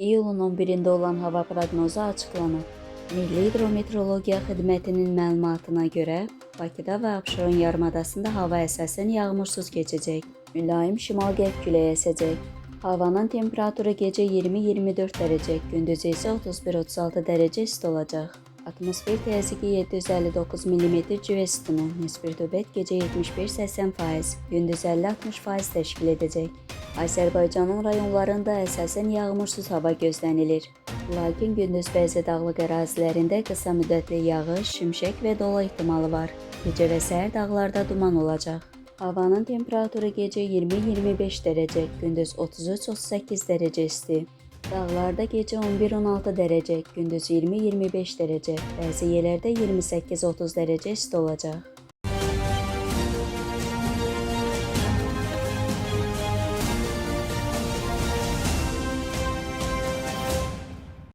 İyulun 11-də olan hava proqnozu açıqlanıb. Milli Hidrometeorologiya Xidmətinin məlumatına görə, Bakıda və Abşeron yarımadasında hava əsasən yağmursuz keçəcək. Mülayim şimal-qərb küləyi əsəcək. Havanın temperaturu gecə 20-24 dərəcə, gündüz isə 31-36 dərəcə isti olacaq. Atmosfer təzyiqi 759 mm civə sütunu, nisbi rütubət gecə 71-80%, gündüz 50-60% təşkil edəcək. Azərbaycanın rayonlarında əsasən yağmursuz hava gözlənilir. Lakin gündüz bəzi dağlıq ərazilərində qısa müddətli yağış, şimşək və dolu ehtimalı var. Gecə və səhər dağlarda duman olacaq. Havanın temperaturu gecə 20-25 dərəcə, gündüz 33-38 dərəcə isti. Dağlarda gecə 11-16 dərəcə, gündüz 20-25 dərəcə, bəzi yerlərdə 28-30 dərəcə isti olacaq.